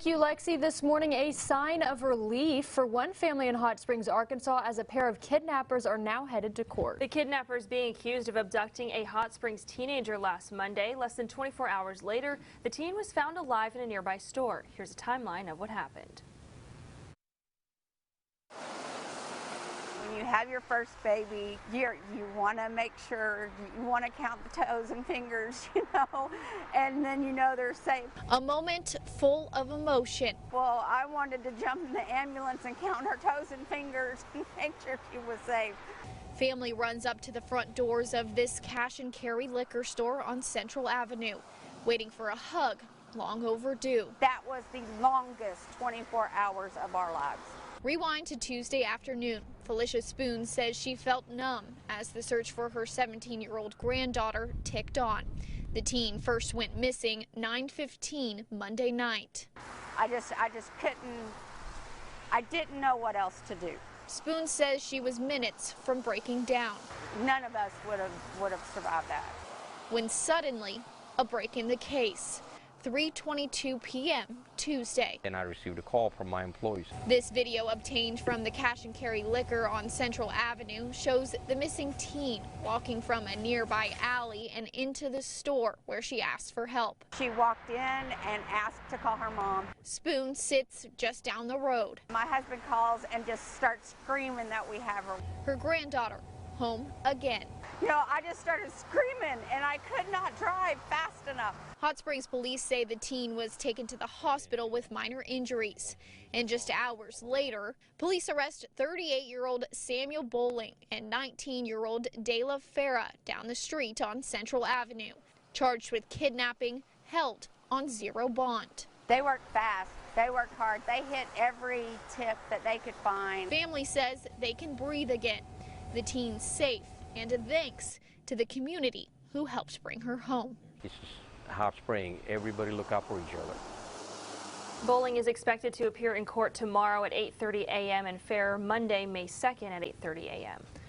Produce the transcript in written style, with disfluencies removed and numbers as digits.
Thank you, Lexi. This morning, a sign of relief for one family in Hot Springs, Arkansas, as a pair of kidnappers are now headed to court. The kidnappers being accused of abducting a Hot Springs teenager last Monday. Less than 24 hours later, the teen was found alive in a nearby store. Here's a timeline of what happened. When you have your first baby, you want to make sure, you want to count the toes and fingers, and then they're safe. A moment full of emotion. Well, I wanted to jump in the ambulance and count her toes and fingers and make sure she was safe. Family runs up to the front doors of this cash and carry liquor store on Central Avenue, waiting for a hug long overdue. That was the longest 24 hours of our lives. Rewind to Tuesday afternoon. Felicia Spoon says she felt numb as the search for her 17-year-old granddaughter ticked on. The teen first went missing 9:15 Monday night. I just couldn't, I didn't know what else to do. Spoon says she was minutes from breaking down. None of us would have survived that. When suddenly, a break in the case. 3:22 p.m. Tuesday. And I received a call from my employees. This video obtained from the cash and carry liquor on Central Avenue shows the missing teen walking from a nearby alley and into the store where she asked for help. She walked in and asked to call her mom. Spoon sits just down the road. My husband calls and just starts screaming that we have her. Her granddaughter home again. I just started screaming and I could not drive fast enough. Hot Springs police say the teen was taken to the hospital with minor injuries. And just hours later, police arrest 38-year-old Samuel Bowling and 19-year-old De La Fera down the street on Central Avenue, charged with kidnapping, held on zero bond. They worked fast. They worked hard. They hit every tip that they could find. Family says they can breathe again. The teen's safe, and a thanks to the community who helped bring her home. This is Hot Spring. Everybody look out for each other. Bowling is expected to appear in court tomorrow at 8:30 a.m. and Fair Monday, May 2nd at 8:30 a.m.